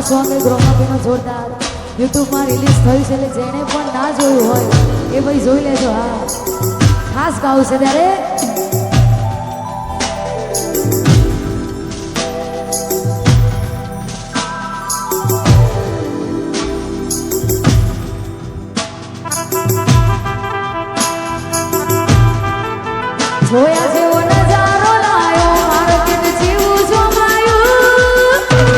Song એક રોમાપીનો જોરદાર યુટ્યુબમાં રિલીઝ થયું છે, એટલે જેણે પણ ના જોયું હોય એ ભાઈ જોઈ લેજો. હા, ખાસ ગાવું છે ત્યારે જોયા જેવો નજારો લાયો માર્કેટ જેવું જોમાયું.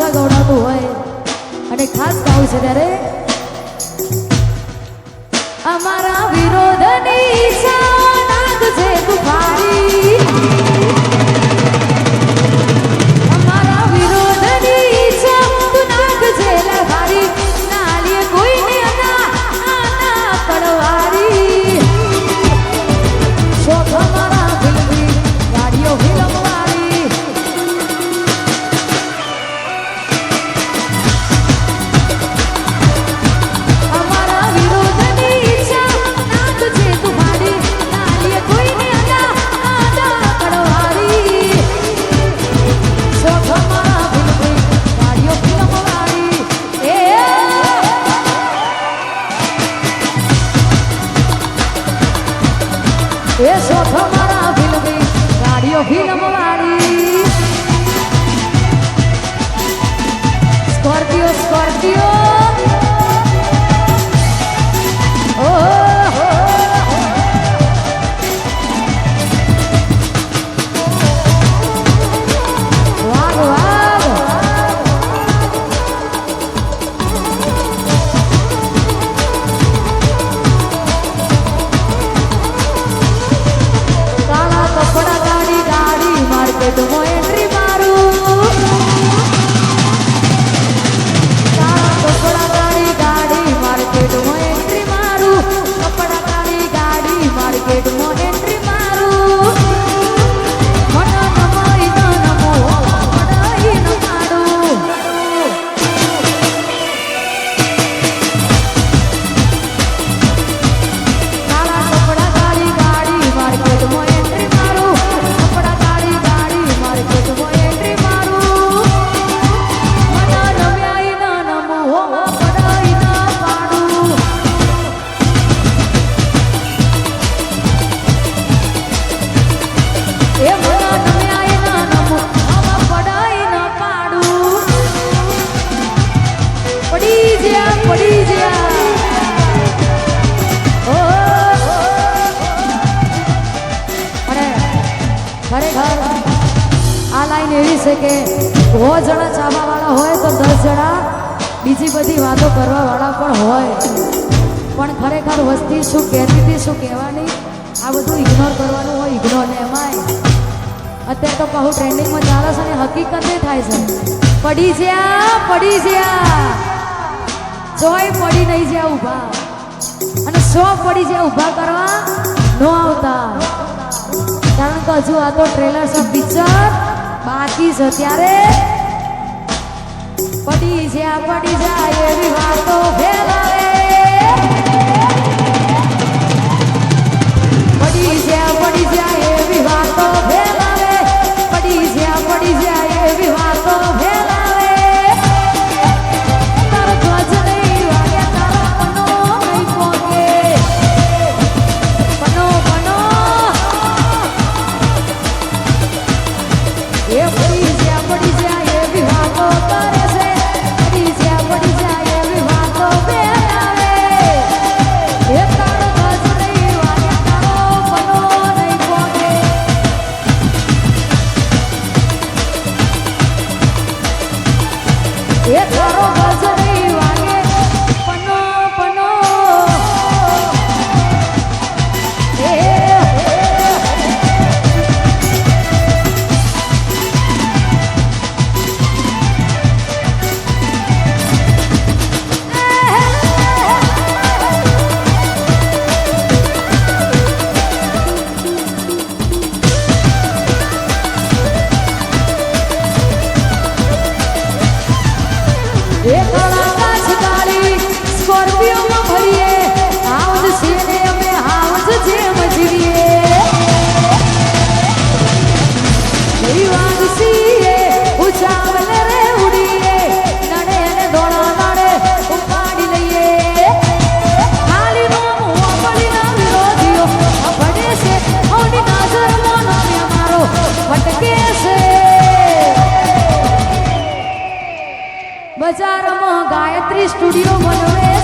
ઓછા ગવડાવતું હોય અને ખાસ ગાવું છે ત્યારે અમારા વિરોધની નાદ છે તુફારી અમારા વિરોધની તું નાદ છે લહારી નાલીએ કોઈને આના તળવારી શોખ અમારા ફિલ્મી ગાડીઓ ફિલ્મવાળી અમારા વિરોધની ઈચ્છા નાદ છે તુફારી નાલીએ કોઈને આના તળવારી શોખ અમારા ફિલ્મી ગાડીઓ ફિલ્મવાળી એ શોખ અમારા ફિલ્મી ગાડીઓ ફિલ્મવાળી સ્કોર્પિયો સ્કોર્પિયો વાગ વાગ કાળા કપડા ગાડી ગાડી માર્કેટમાં એન્ટ્રી મારું કાળા કપડા ગાડી ગાડી માર્કેટમાં એન્ટ્રી મારું કપડા ગાડી ગાડી માર્કેટમાં એન્ટ્રી મારું મન નમાઈ ન નમો પડાઈ ન માડું કાળા કપડા ગાડી ગાડી માર્કેટમાં એન્ટ્રી મારું કપડા ગાડી ગાડી માર્કેટમાં એન્ટ્રી મારું મન નમ્યાઈ ન નમો પડાઈ ન પાડું એ મન નમ્યાઈ ન નમો પડાઈ ન પાડું પડી જ્યા ઓ અને ખરેખર આ લાઈન એવી છે કે 100 જણા ચાવા વાળા હોય તો 10 જણા બીજી બધી વાતો કરવા વાળા પણ હોય પણ ખરેખર વસ્તી શું કહેતી હતી શું કહેવાની આ બધું ઇગ્નોર કરવાનું હોય ઇગ્નોર ને એમાંય અત્યારે તો કહું ટ્રેન્ડિંગમાં ચાલે છે ને હકીકત એ થાય છે પડી જ્યા જોય પડી નહીં જ્યાં ઊભા અને 100 પડી જ્યાં ઊભા કરવા નો આવતા કારણ કે હજુ આ તો ટ્રેલર છે પિક્ચર બાકી છે ત્યારે પડી જાય એવી વાતો ફેલાવે પડી જાય એવી વાતો ફેલાવે પડી જાય એવી વાતો ફેલાવે તારો ધ્વજ નહીં વાગે તારો પનો નહીં પોકે પનો એ પડી જાય એવી વાતો કરે છે પડી જાય એવી વાતો ફેલાવે એ તારો ધ્વજ નહીં વાગે તારો પનો નહીં પોકે એ તારો ધ્વજ નહીં વાગે પનો એ કાળા કાચ ગાડી સ્કોર્પિયોમાં ભરીએ હાઉસ છે ને અમે હાઉસ જેમ જીવીએ એવી વાગસીએ ઉચાવલ રે ઉડીએ નડે ને દોડા નાડે ઉપાડી લઈએ ખાલી નો પડી ના વિરોધીઓ પડે છે ઓની નજરમાં નો મારો ભટકે છે બજારમાં ગાયત્રી સ્ટુડિયો બનવે